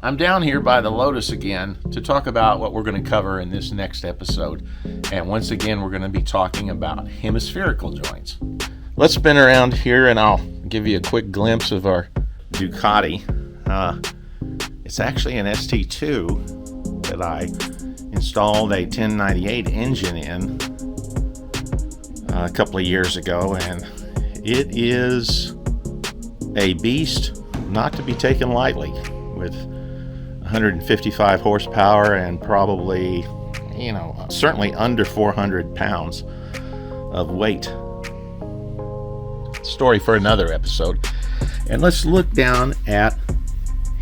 I'm down here by the Lotus again to talk about what we're going to cover in this next episode. And once again, we're going to be talking about hemispherical joints. Let's spin around here and I'll give you a quick glimpse of our Ducati. It's actually an ST2 that I installed a 1098 engine in a couple of years ago, and it is a beast not to be taken lightly, with 155 horsepower and probably, certainly under 400 pounds of weight. Story for another episode. And let's look down at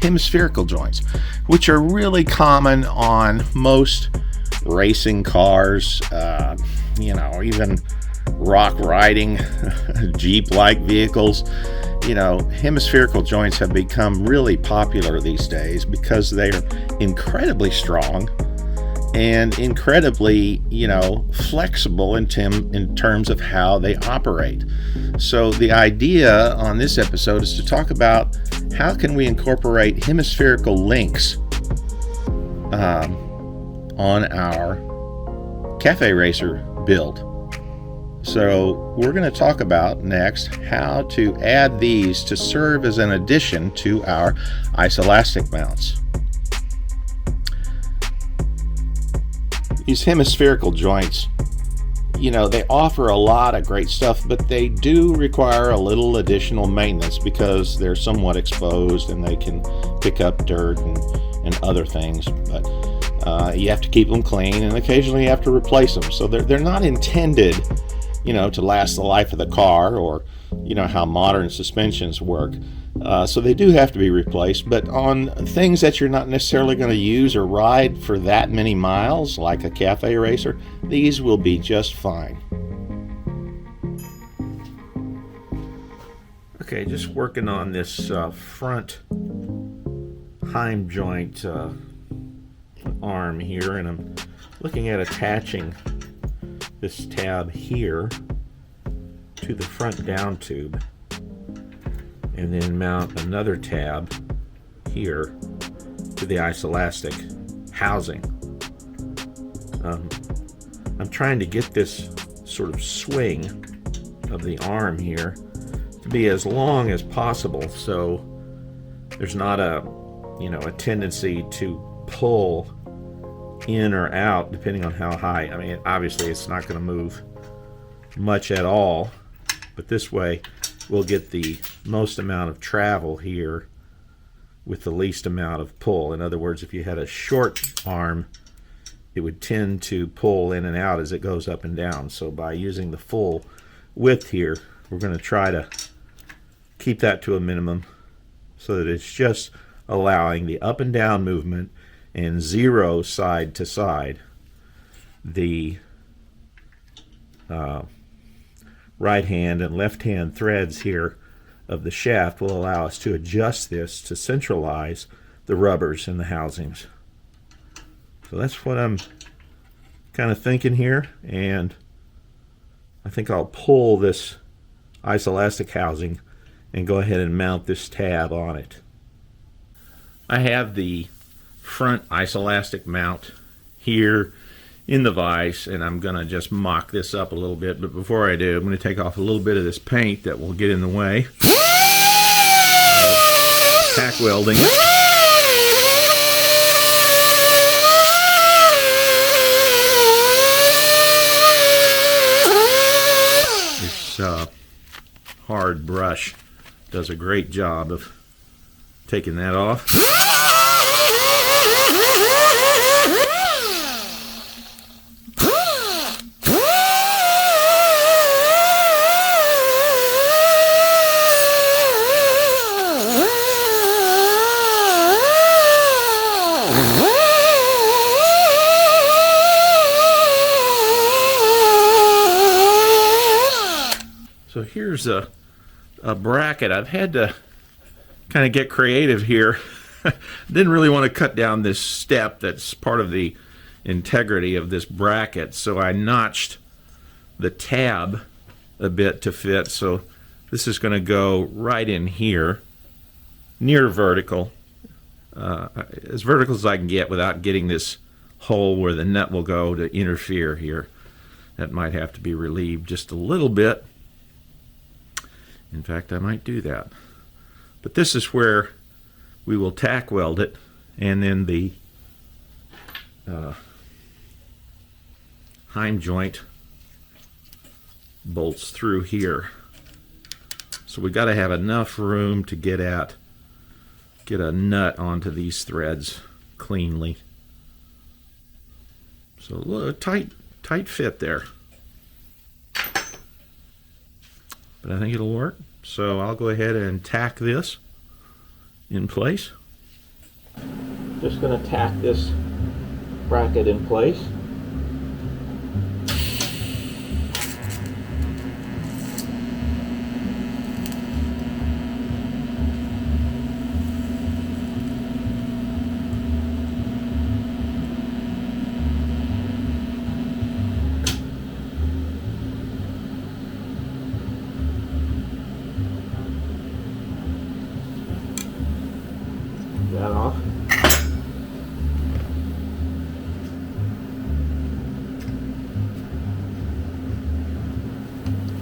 hemispherical joints, which are really common on most racing cars, even rock riding, Jeep-like vehicles. Hemispherical joints have become really popular these days because they're incredibly strong and incredibly, flexible in terms of how they operate. So the idea on this episode is to talk about how can we incorporate hemispherical links on our Café Racer build. So we're going to talk about next how to add these to serve as an addition to our ISOLASTIC mounts. These hemispherical joints, they offer a lot of great stuff, but they do require a little additional maintenance because they're somewhat exposed and they can pick up dirt and other things. But you have to keep them clean, and occasionally you have to replace them. So they're not intended to last the life of the car, or how modern suspensions work. So they do have to be replaced, but on things that you're not necessarily going to use or ride for that many miles, like a Café Racer, these will be just fine. Okay, just working on this front HEIM joint arm here, and I'm looking at attaching this tab here to the front down tube, and then mount another tab here to the ISOLASTIC housing. I'm trying to get this sort of swing of the arm here to be as long as possible, so there's not a tendency to pull in or out depending on how high. I mean, obviously it's not going to move much at all, but this way we'll get the most amount of travel here with the least amount of pull. In other words, if you had a short arm, it would tend to pull in and out as it goes up and down. So by using the full width here, we're going to try to keep that to a minimum so that it's just allowing the up and down movement and zero side to side. The right hand and left hand threads here of the shaft will allow us to adjust this to centralize the rubbers in the housings. So that's what I'm kind of thinking here, and I think I'll pull this ISOLASTIC housing and go ahead and mount this tab on it. I have the front ISOLASTIC mount here in the vise, and I'm going to just mock this up a little bit, but before I do, I'm going to take off a little bit of this paint that will get in the way of tack welding. This hard brush does a great job of taking that off. So here's a bracket. I've had to kind of get creative here. Didn't really want to cut down this step that's part of the integrity of this bracket, so I notched the tab a bit to fit. So this is going to go right in here, near vertical. as vertical as I can get without getting this hole where the nut will go to interfere here. That might have to be relieved just a little bit. In fact, I might do that. But this is where we will tack weld it, and then the HEIM joint bolts through here. So we got to have enough room to get a nut onto these threads cleanly. So a tight fit there. But I think it'll work. So I'll go ahead and tack this in place. Just going to tack this bracket in place. That off.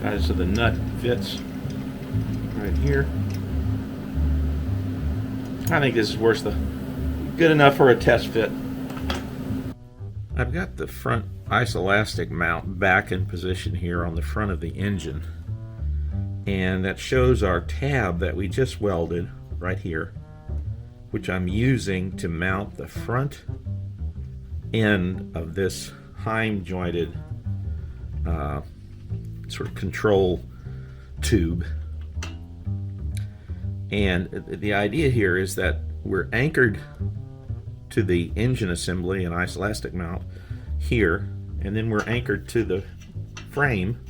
Got it so the nut fits right here. I think this is good enough for a test fit. I've got the front isolastic mount back in position here on the front of the engine, and that shows our tab that we just welded right here, which I'm using to mount the front end of this HEIM jointed sort of control tube. And the idea here is that we're anchored to the engine assembly and isolastic mount here, and then we're anchored to the frame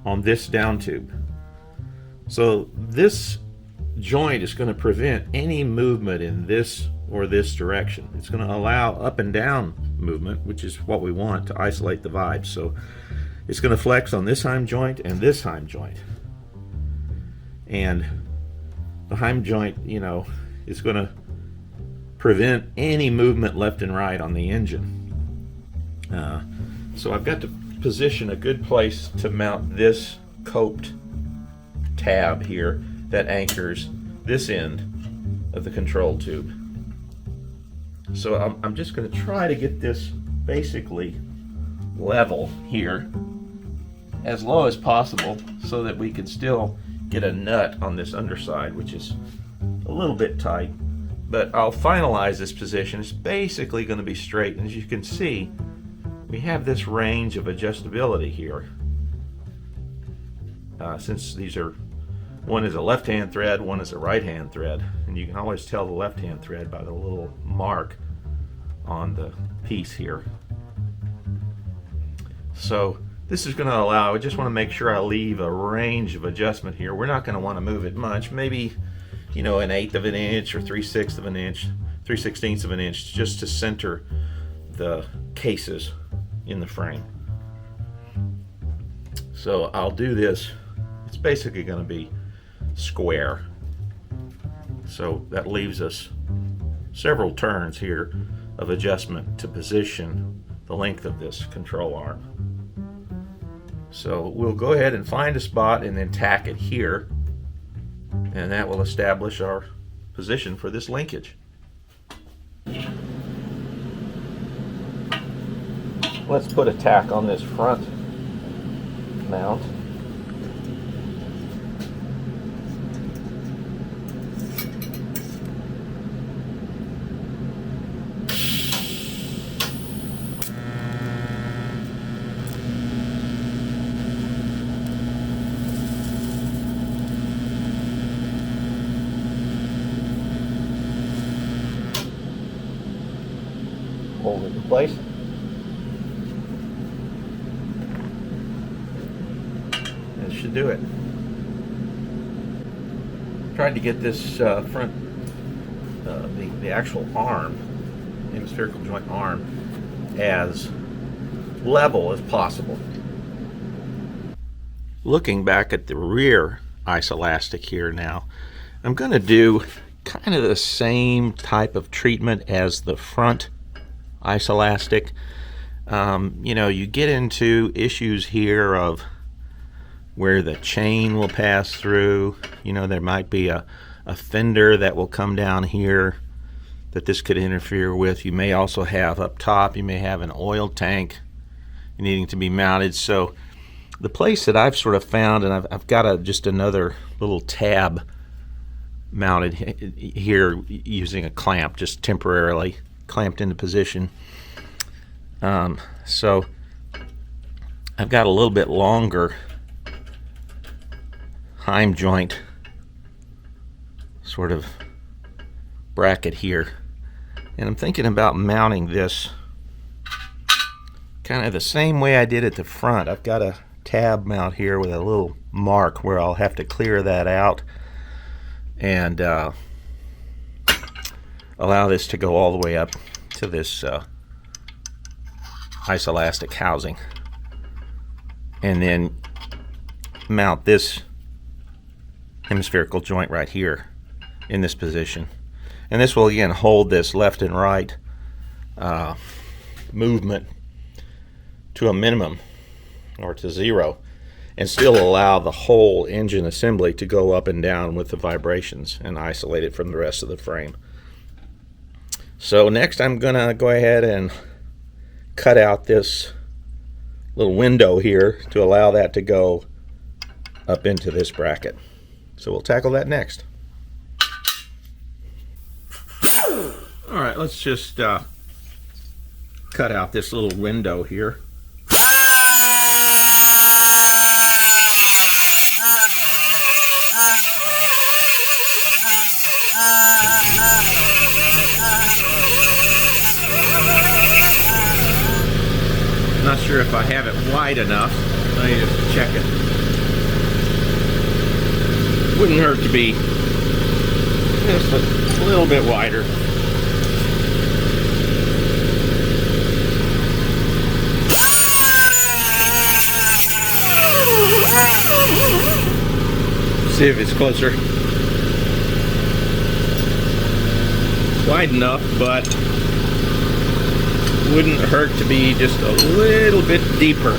on this down tube. So this joint is going to prevent any movement in this or this direction. It's going to allow up and down movement, which is what we want to isolate the vibes. So it's going to flex on this HEIM joint and this HEIM joint. And the HEIM joint, you know, is going to prevent any movement left and right on the engine. So I've got to position a good place to mount this coped tab here that anchors this end of the control tube. So I'm just going to try to get this basically level here as low as possible so that we can still get a nut on this underside, which is a little bit tight, but I'll finalize this position. It's basically going to be straight, and as you can see, we have this range of adjustability here. Since these are, one is a left-hand thread, one is a right-hand thread, and you can always tell the left-hand thread by the little mark on the piece here. So this is going to allow, I just want to make sure I leave a range of adjustment here. We're not going to want to move it much, maybe, you know, 1/8 of an inch or 3/6 of an inch, 3/16 of an inch, just to center the cases in the frame. So I'll do this. It's basically going to be square. So that leaves us several turns here of adjustment to position the length of this control arm. So we'll go ahead and find a spot and then tack it here, and that will establish our position for this linkage. Let's put a tack on this front mount. Hold it in place. That should do it. Tried to get this front, the actual arm, the hemispherical joint arm, as level as possible. Looking back at the rear isolastic here now, I'm going to do kind of the same type of treatment as the front isolastic. You know, you get into issues here of where the chain will pass through. You know, there might be a fender that will come down here that this could interfere with. You may also have up top, you may have an oil tank needing to be mounted. So the place that I've sort of found, and I've got just another little tab mounted here using a clamp, just temporarily clamped into position. So I've got a little bit longer HEIM joint sort of bracket here, and I'm thinking about mounting this kind of the same way I did at the front. I've got a tab mount here with a little mark where I'll have to clear that out and allow this to go all the way up to this isolastic housing, and then mount this hemispherical joint right here in this position. And this will again hold this left and right movement to a minimum or to zero, and still allow the whole engine assembly to go up and down with the vibrations and isolate it from the rest of the frame. So next I'm gonna go ahead and cut out this little window here to allow that to go up into this bracket. So we'll tackle that next. All right, let's just cut out this little window here. Not sure if I have it wide enough. Let me just check it. Wouldn't hurt to be just a little bit wider. See if it's closer. Wide enough, but wouldn't hurt to be just a little bit deeper.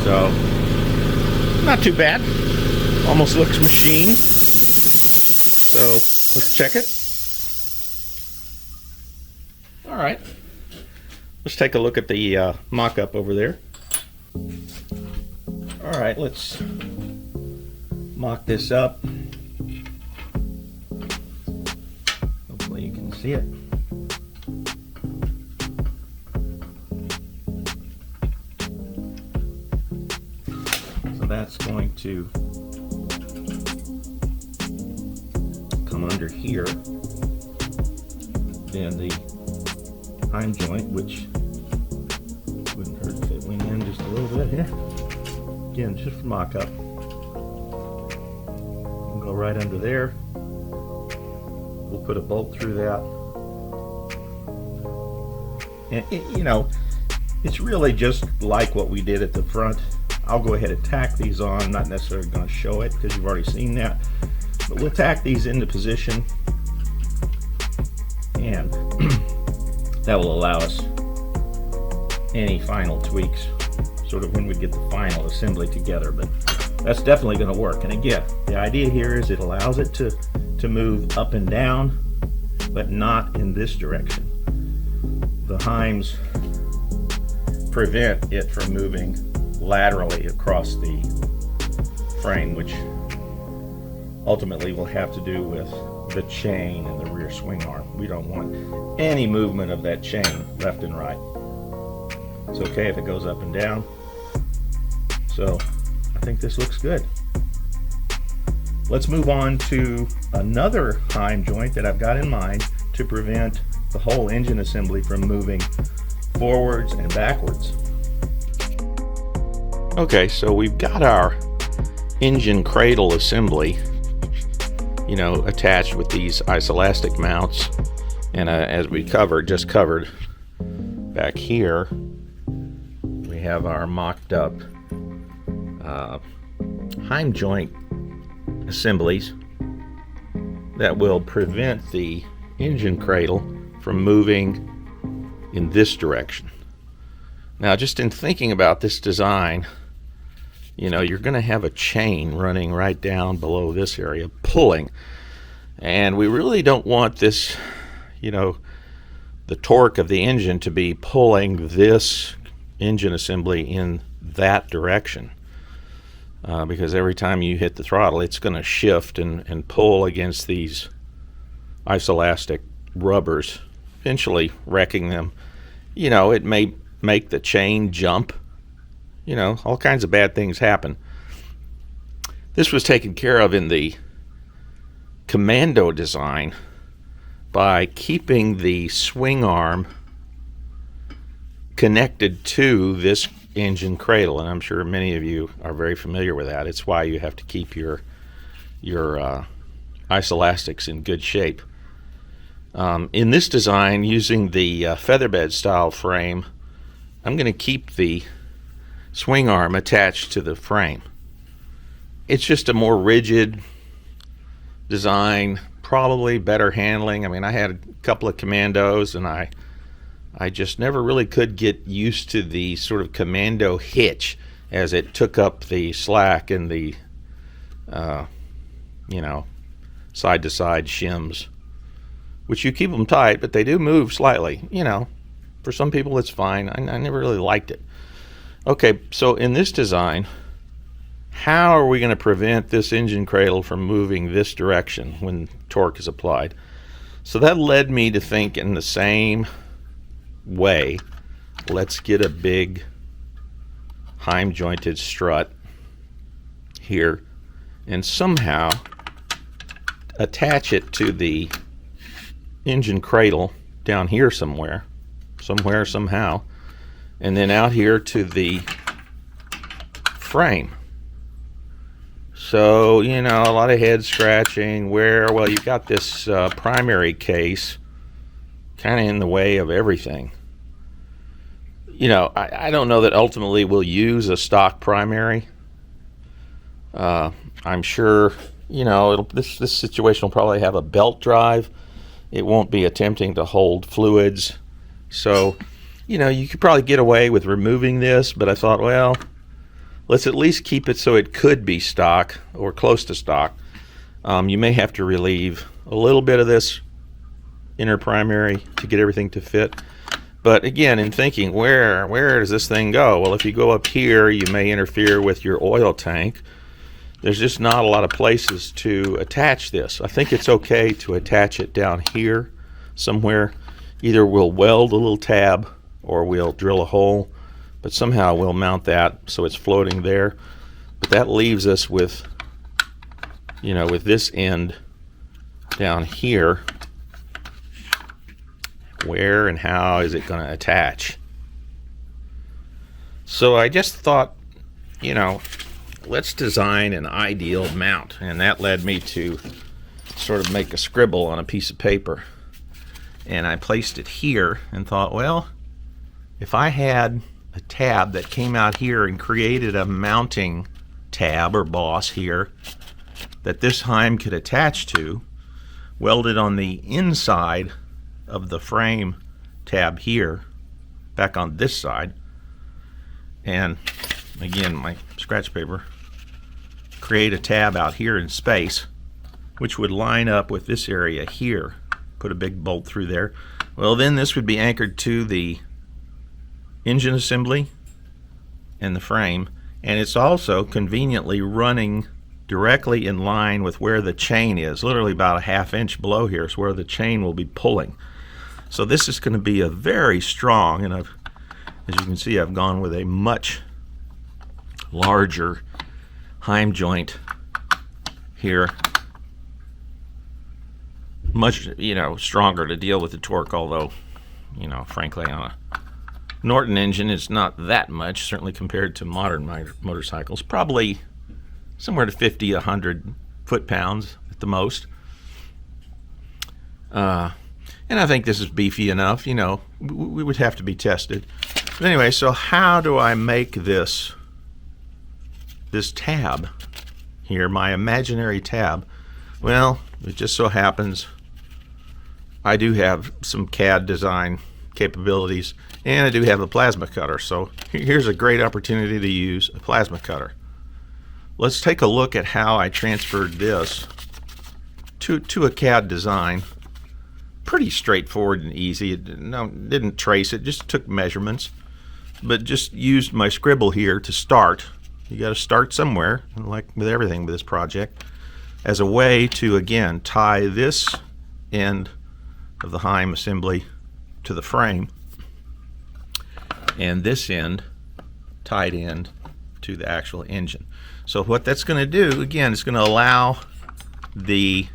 So, not too bad. Almost looks machined. So, let's check it. All right. Let's take a look at the mock-up over there. All right, let's mock this up. Hopefully you can see it. So that's going to come under here. Then the HEIM joint, which wouldn't hurt if it went in just a little bit here. Again, just for mock-up. We'll go right under there. We'll put a bolt through that. And you know, it's really just like what we did at the front. I'll go ahead and tack these on. I'm not necessarily going to show it because you've already seen that. But we'll tack these into position, and that will allow us any final tweaks sort of when we get the final assembly together. But that's definitely going to work. And again, the idea here is it allows it to move up and down, but not in this direction. The HEIMs prevent it from moving laterally across the frame, which ultimately will have to do with the chain and the rear swing arm. We don't want any movement of that chain left and right. It's okay if it goes up and down. So I think this looks good. Let's move on to another HEIM joint that I've got in mind to prevent the whole engine assembly from moving forwards and backwards. Okay, so we've got our engine cradle assembly, you know, attached with these isolastic mounts, and as we just covered, back here we have our mocked up HEIM joint assemblies that will prevent the engine cradle from moving in this direction. Now, just in thinking about this design, you know, you're going to have a chain running right down below this area pulling, and we really don't want this, you know, the torque of the engine to be pulling this engine assembly in that direction, because every time you hit the throttle it's going to shift and pull against these isolastic rubbers, eventually wrecking them. You know, it may make the chain jump. You know, all kinds of bad things happen. This was taken care of in the Commando design by keeping the swing arm connected to this engine cradle, and I'm sure many of you are very familiar with that. It's why you have to keep your isolastics in good shape. In this design, using the featherbed style frame, I'm going to keep the swing arm attached to the frame. It's just a more rigid design, probably better handling. I mean, I had a couple of Commandos, and I just never really could get used to the sort of Commando hitch as it took up the slack and the you know, side to side shims, which you keep them tight, but they do move slightly. You know, for some people it's fine. I never really liked it. Okay, so in this design, how are we going to prevent this engine cradle from moving this direction when torque is applied? So that led me to think in the same way. Let's get a big HEIM jointed strut here and somehow attach it to the engine cradle down here somewhere, somehow, and then out here to the frame. So, you know, a lot of head scratching where, well, you've got this primary case kind of in the way of everything. You know, I don't know that ultimately we'll use a stock primary. I'm sure, you know, this situation will probably have a belt drive. It won't be attempting to hold fluids. So, you know, you could probably get away with removing this, but I thought, well, let's at least keep it so it could be stock or close to stock. You may have to relieve a little bit of this inner primary to get everything to fit. But again, in thinking, where does this thing go? Well, if you go up here, you may interfere with your oil tank. There's just not a lot of places to attach this. I think it's okay to attach it down here somewhere. Either we'll weld a little tab or we'll drill a hole, but somehow we'll mount that so it's floating there. But that leaves us with, you know, with this end down here. Where and how is it going to attach? So I just thought, you know, let's design an ideal mount, and that led me to sort of make a scribble on a piece of paper, and I placed it here and thought, well, if I had a tab that came out here and created a mounting tab or boss here that this HEIM could attach to, welded on the inside of the frame tab here, back on this side, and again, my scratch paper, create a tab out here in space, which would line up with this area here, put a big bolt through there. Well, then this would be anchored to the engine assembly and the frame, and it's also conveniently running directly in line with where the chain is. Literally about a ½ inch below here is where the chain will be pulling. So this is going to be a very strong, and as you can see, I've gone with a much larger HEIM joint here, much, you know, stronger to deal with the torque, although, you know, frankly, on a Norton engine it's not that much, certainly compared to modern motorcycles, probably somewhere to 50-100 foot-pounds at the most. And I think this is beefy enough. You know, we would have to be tested. But anyway, so how do I make this tab here, my imaginary tab? Well, it just so happens I do have some CAD design capabilities, and I do have a plasma cutter. So here's a great opportunity to use a plasma cutter. Let's take a look at how I transferred this to a CAD design. Pretty straightforward and easy. Didn't trace it, just took measurements, but just used my scribble here to start. You got to start somewhere, like with everything with this project, as a way to, again, tie this end of the HEIM assembly to the frame, and this end tied in to the actual engine. So what that's going to do, again, it's going to allow the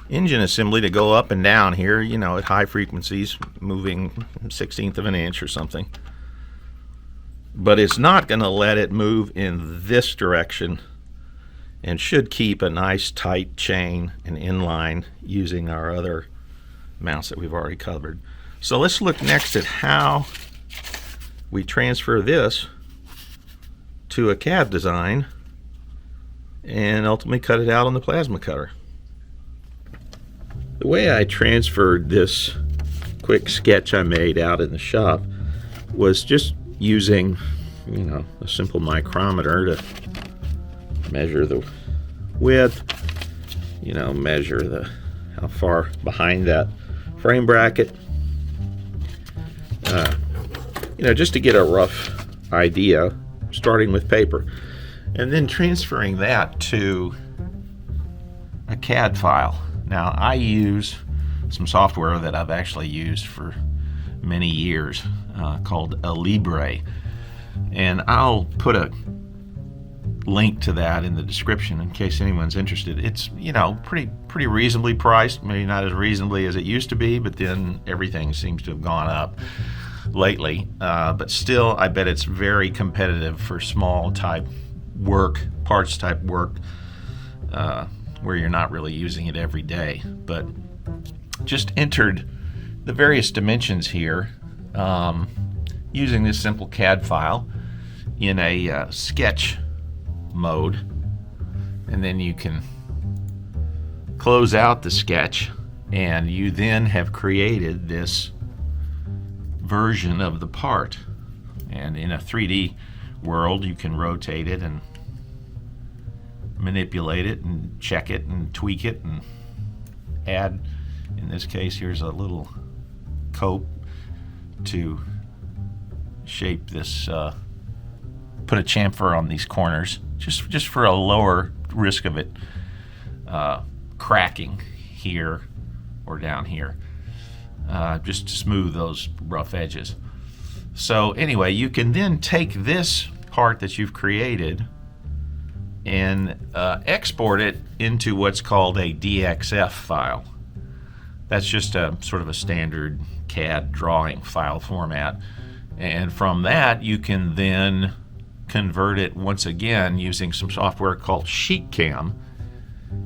engine assembly to go up and down here, you know, at high frequencies, moving 1/16 of an inch or something. But it's not going to let it move in this direction, and should keep a nice tight chain and inline using our other mounts that we've already covered. So let's look next at how we transfer this to a CAD design and ultimately cut it out on the plasma cutter. The way I transferred this quick sketch I made out in the shop was just using, you know, a simple micrometer to measure the width, you know, measure how far behind that frame bracket, you know, just to get a rough idea, starting with paper, and then transferring that to a CAD file. Now, I use some software that I've actually used for many years called Libre, and I'll put a link to that in the description in case anyone's interested. It's, you know, pretty reasonably priced, maybe not as reasonably as it used to be, but then everything seems to have gone up lately, but still I bet it's very competitive for small type work, parts type work, where you're not really using it every day. But just entered the various dimensions here using this simple CAD file in a sketch mode, and then you can close out the sketch, and you then have created this version of the part. And in a 3D world, you can rotate it and manipulate it and check it and tweak it and add, in this case, here's a little cope to shape this, put a chamfer on these corners just for a lower risk of it cracking here or down here, just to smooth those rough edges. So anyway, you can then take this part that you've created and export it into what's called a DXF file. That's just a sort of a standard CAD drawing file format, and from that you can then convert it once again using some software called SheetCam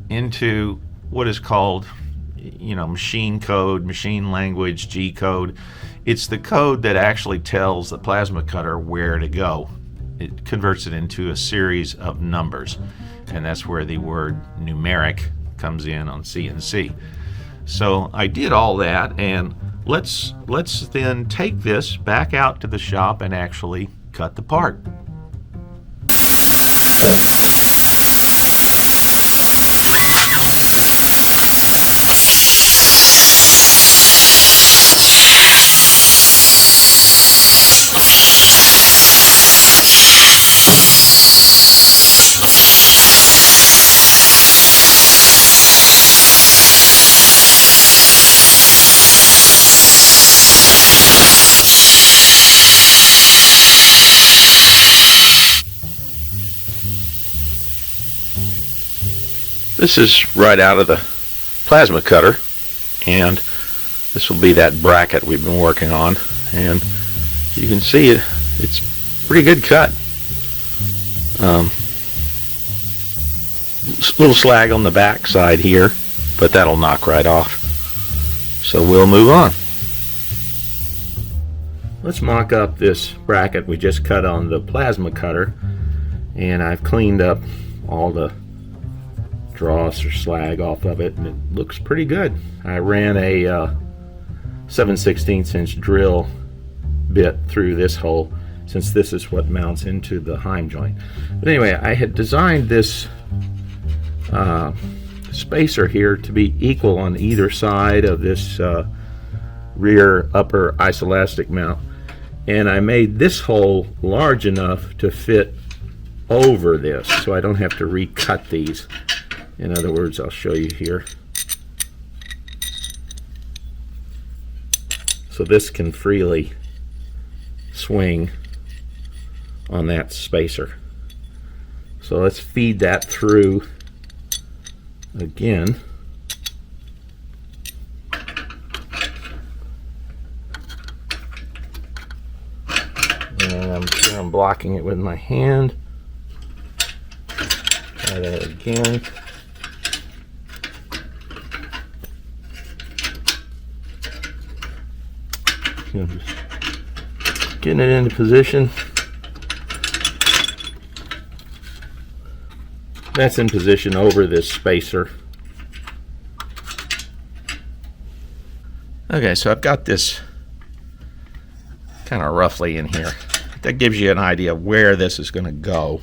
into what is called, you know, machine code, machine language, G code. It's the code that actually tells the plasma cutter where to go. It converts it into a series of numbers, and that's where the word numeric comes in on CNC. So I did all that, and let's then take this back out to the shop and actually cut the part. This is right out of the plasma cutter, and this will be that bracket we've been working on, and you can see it's a pretty good cut. Little slag on the back side here, but that'll knock right off. So we'll move on. Let's mock up this bracket we just cut on the plasma cutter, and I've cleaned up all the dross or slag off of it, and it looks pretty good. I ran a 7/16 inch drill bit through this hole, since this is what mounts into the HEIM joint. But anyway, I had designed this spacer here to be equal on either side of this rear upper isolastic mount, and I made this hole large enough to fit over this, so I don't have to recut these. In other words, I'll show you here. So this can freely swing on that spacer. So let's feed that through again. And I'm sure I'm blocking it with my hand. Try that again. Just getting it into position. That's in position over this spacer. Okay, so I've got this kind of roughly in here. That gives you an idea of where this is going to go.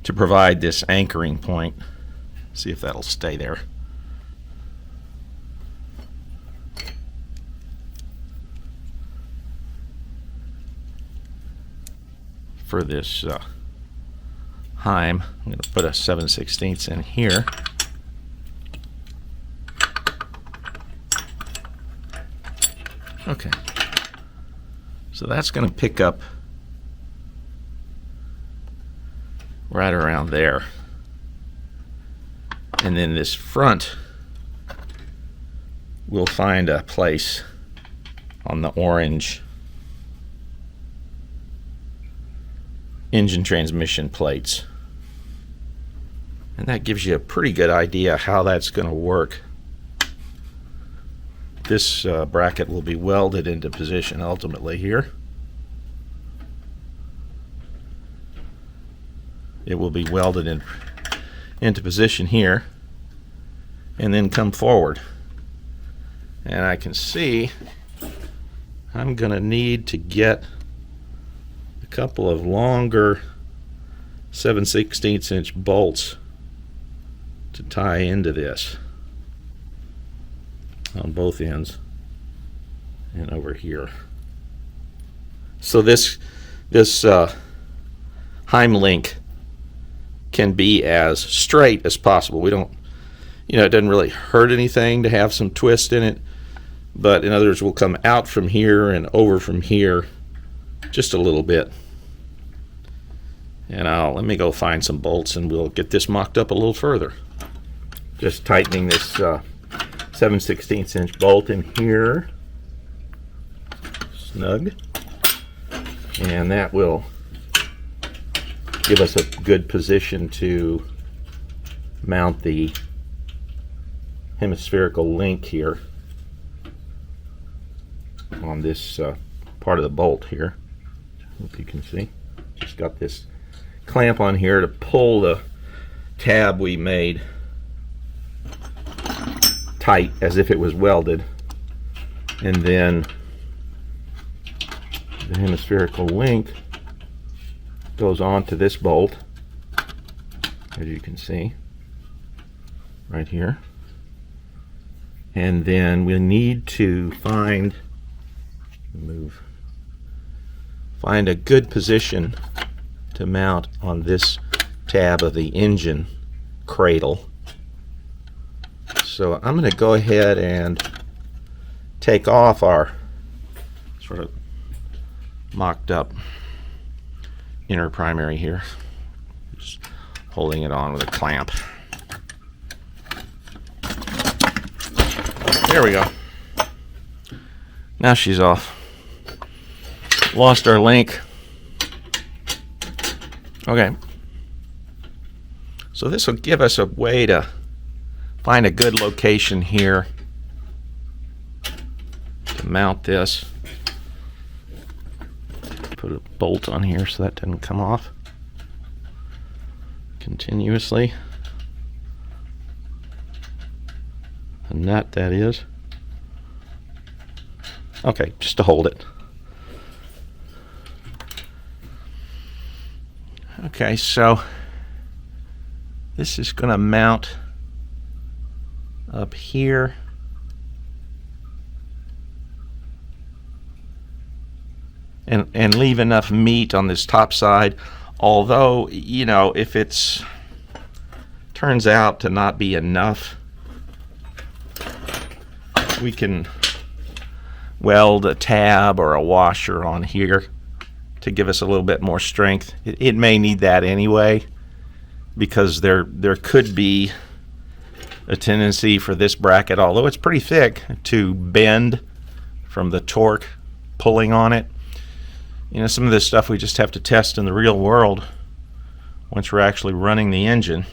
To provide this anchoring point. See if that'll stay there. For this HEIM, I'm going to put a 7/16 in here. Okay, so that's going to pick up right around there, and then this front will find a place on the orange engine transmission plates, and that gives you a pretty good idea how that's going to work. This bracket will be welded into position ultimately here. It will be welded into position here and then come forward, and I can see I'm going to need to get couple of longer 7/16 inch bolts to tie into this on both ends and over here. So this HEIM link can be as straight as possible. We don't, it doesn't really hurt anything to have some twist in it, but in other words, we'll come out from here and over from here just a little bit. And let me go find some bolts and we'll get this mocked up a little further. Just tightening this 7/16 inch bolt in here, snug, and that will give us a good position to mount the hemispherical link here on this part of the bolt here. If you can see, just got this clamp on here to pull the tab we made tight as if it was welded, and then the hemispherical link goes onto this bolt, as you can see right here, and then we'll need to find a good position to mount on this tab of the engine cradle. So I'm going to go ahead and take off our sort of mocked up inner primary here, just holding it on with a clamp. There we go. Now she's off. Lost our link. Okay, So this will give us a way to find a good location here to mount this. Put a bolt on here so that doesn't come off continuously. A nut, that is. Okay, just to hold it. Okay, so this is going to mount up here. And leave enough meat on this top side. Although, you know, if it's turns out to not be enough, we can weld a tab or a washer on here to give us a little bit more strength. It may need that anyway, because there could be a tendency for this bracket, although it's pretty thick, to bend from the torque pulling on it. You know, some of this stuff we just have to test in the real world once we're actually running the engine.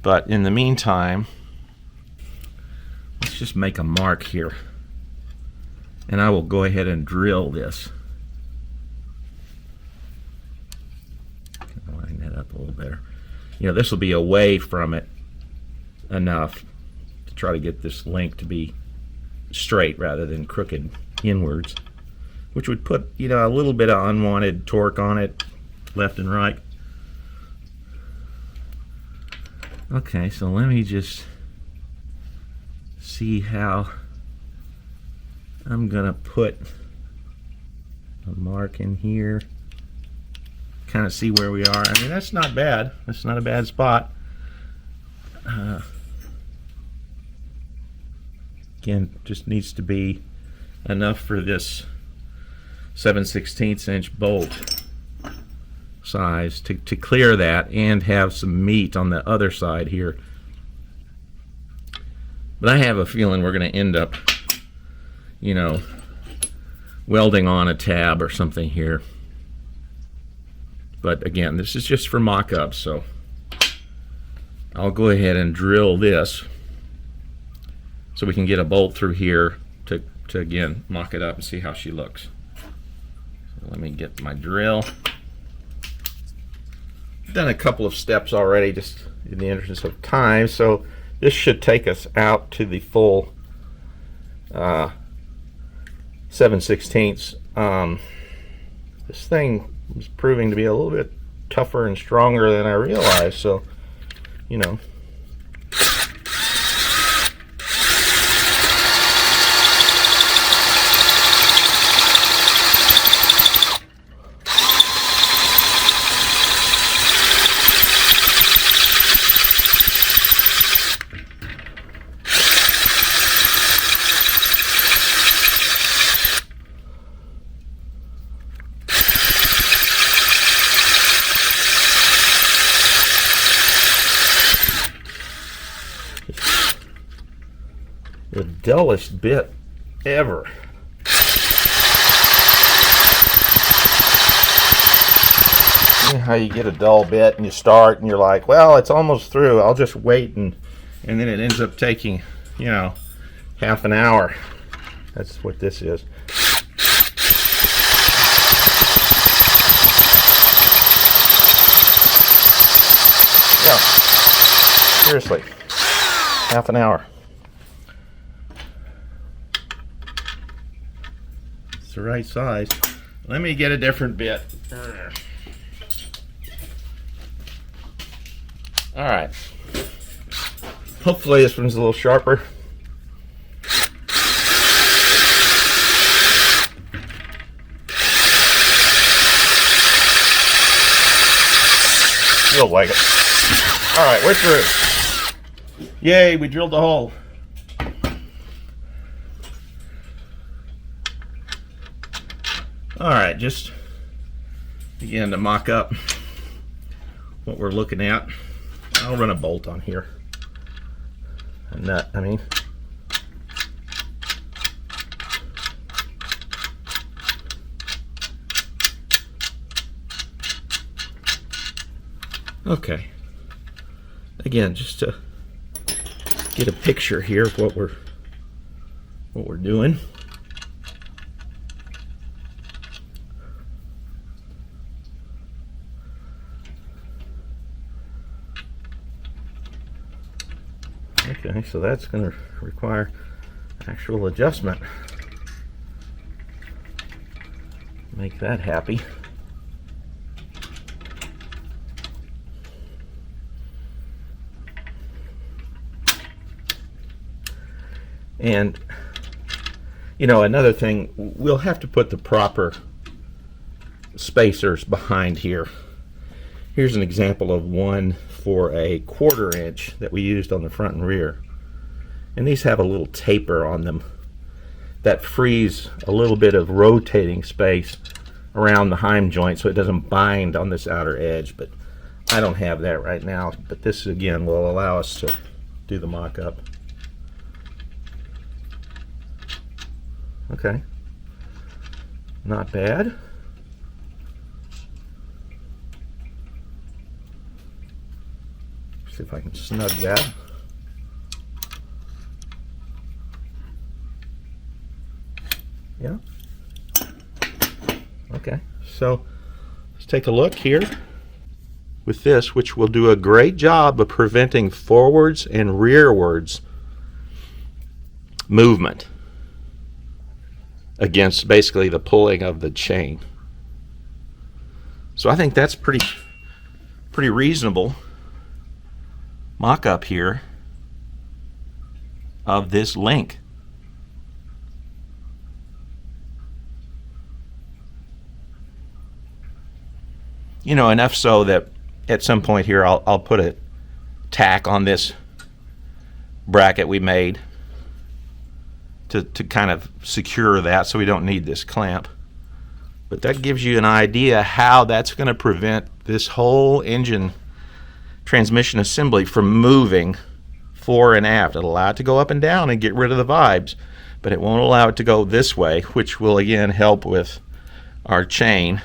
But in the meantime, let's just make a mark here. And I will go ahead and drill this. Line that up a little better. You know, this will be away from it enough to try to get this link to be straight rather than crooked inwards, which would put, you know, a little bit of unwanted torque on it, left and right. Okay, so let me just see how I'm gonna put a mark in here. Kind of see where we are. I mean, that's not bad. That's not a bad spot. Again, just needs to be enough for this 7/16 inch bolt size to clear that and have some meat on the other side here. But I have a feeling we're going to end up, you know, welding on a tab or something here. But again, this is just for mock-up, so I'll go ahead and drill this so we can get a bolt through here to again mock it up and see how she looks. So let me get my drill. I've done a couple of steps already just in the interest of time, so this should take us out to the full 7/16. This thing is proving to be a little bit tougher and stronger than I realized, so you know. The dullest bit ever. You know how you get a dull bit and you start and you're like, well, it's almost through, I'll just wait, and then it ends up taking, you know, half an hour. That's what this is. Yeah, seriously, half an hour. It's the right size. Let me get a different bit. Alright. Hopefully this one's a little sharper. Feels like it. Alright, we're through. Yay, we drilled the hole. Alright, just again to mock up what we're looking at. I'll run a bolt on here. A nut, I mean. Okay. Again, just to get a picture here of what we're doing. Okay, so that's going to require actual adjustment. Make that happy. And, you know, another thing, we'll have to put the proper spacers behind here. Here's an example of one for a 1/4 inch that we used on the front and rear. And these have a little taper on them that frees a little bit of rotating space around the HEIM joint so it doesn't bind on this outer edge. But I don't have that right now. But this, again, will allow us to do the mock-up. Okay, not bad. See if I can snug that. Yeah. Okay, so let's take a look here with this, which will do a great job of preventing forwards and rearwards movement against basically the pulling of the chain. So I think that's pretty reasonable mock-up here of this link. You know, enough so that at some point here I'll put a tack on this bracket we made to kind of secure that, so we don't need this clamp. But that gives you an idea how that's going to prevent this whole engine transmission assembly from moving fore and aft. It'll allow it to go up and down and get rid of the vibes, but it won't allow it to go this way, which will again help with our chain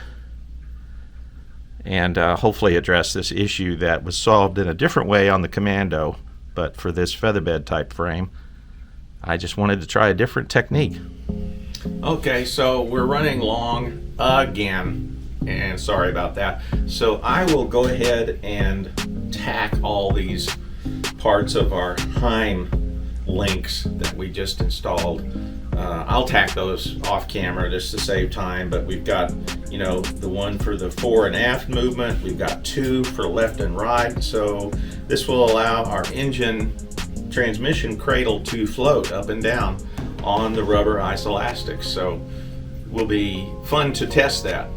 and hopefully address this issue that was solved in a different way on the Commando. But for this featherbed type frame, I just wanted to try a different technique. Okay, so we're running long again, and sorry about that. So I will go ahead and tack all these parts of our HEIM links that we just installed. I'll tack those off camera just to save time, but we've got, you know, the one for the fore and aft movement. We've got 2 for left and right. So this will allow our engine transmission cradle to float up and down on the rubber ISOLASTIC. So will be fun to test that.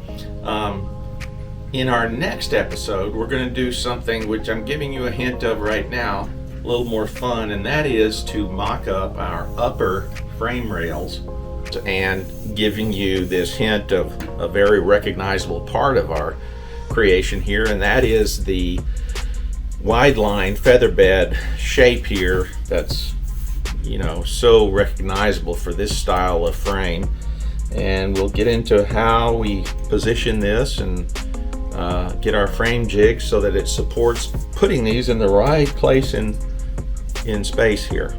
In our next episode, we're going to do something which I'm giving you a hint of right now, a little more fun, and that is to mock up our upper frame rails and giving you this hint of a very recognizable part of our creation here, and that is the WIDELINE featherbed shape here that's, you know, so recognizable for this style of frame. And we'll get into how we position this and get our frame jig so that it supports putting these in the right place in space here.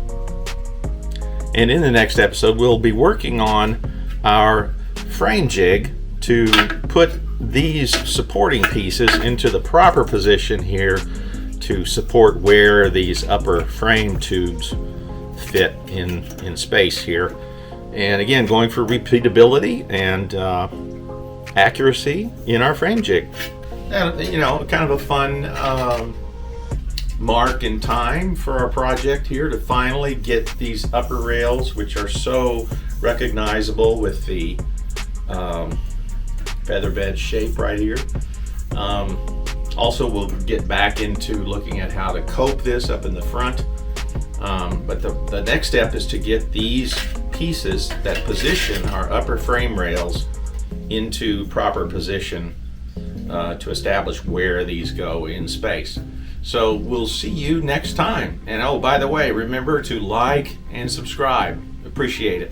And in the next episode, we'll be working on our frame jig to put these supporting pieces into the proper position here to support where these upper frame tubes fit in space here. And again, going for repeatability and accuracy in our frame jig. And, you know, kind of a fun mark in time for our project here to finally get these upper rails, which are so recognizable with the featherbed shape right here. Also, we'll get back into looking at how to cope this up in the front. But the next step is to get these pieces that position our upper frame rails into proper position to establish where these go in space. So we'll see you next time. And oh, by the way, remember to like and subscribe. Appreciate it.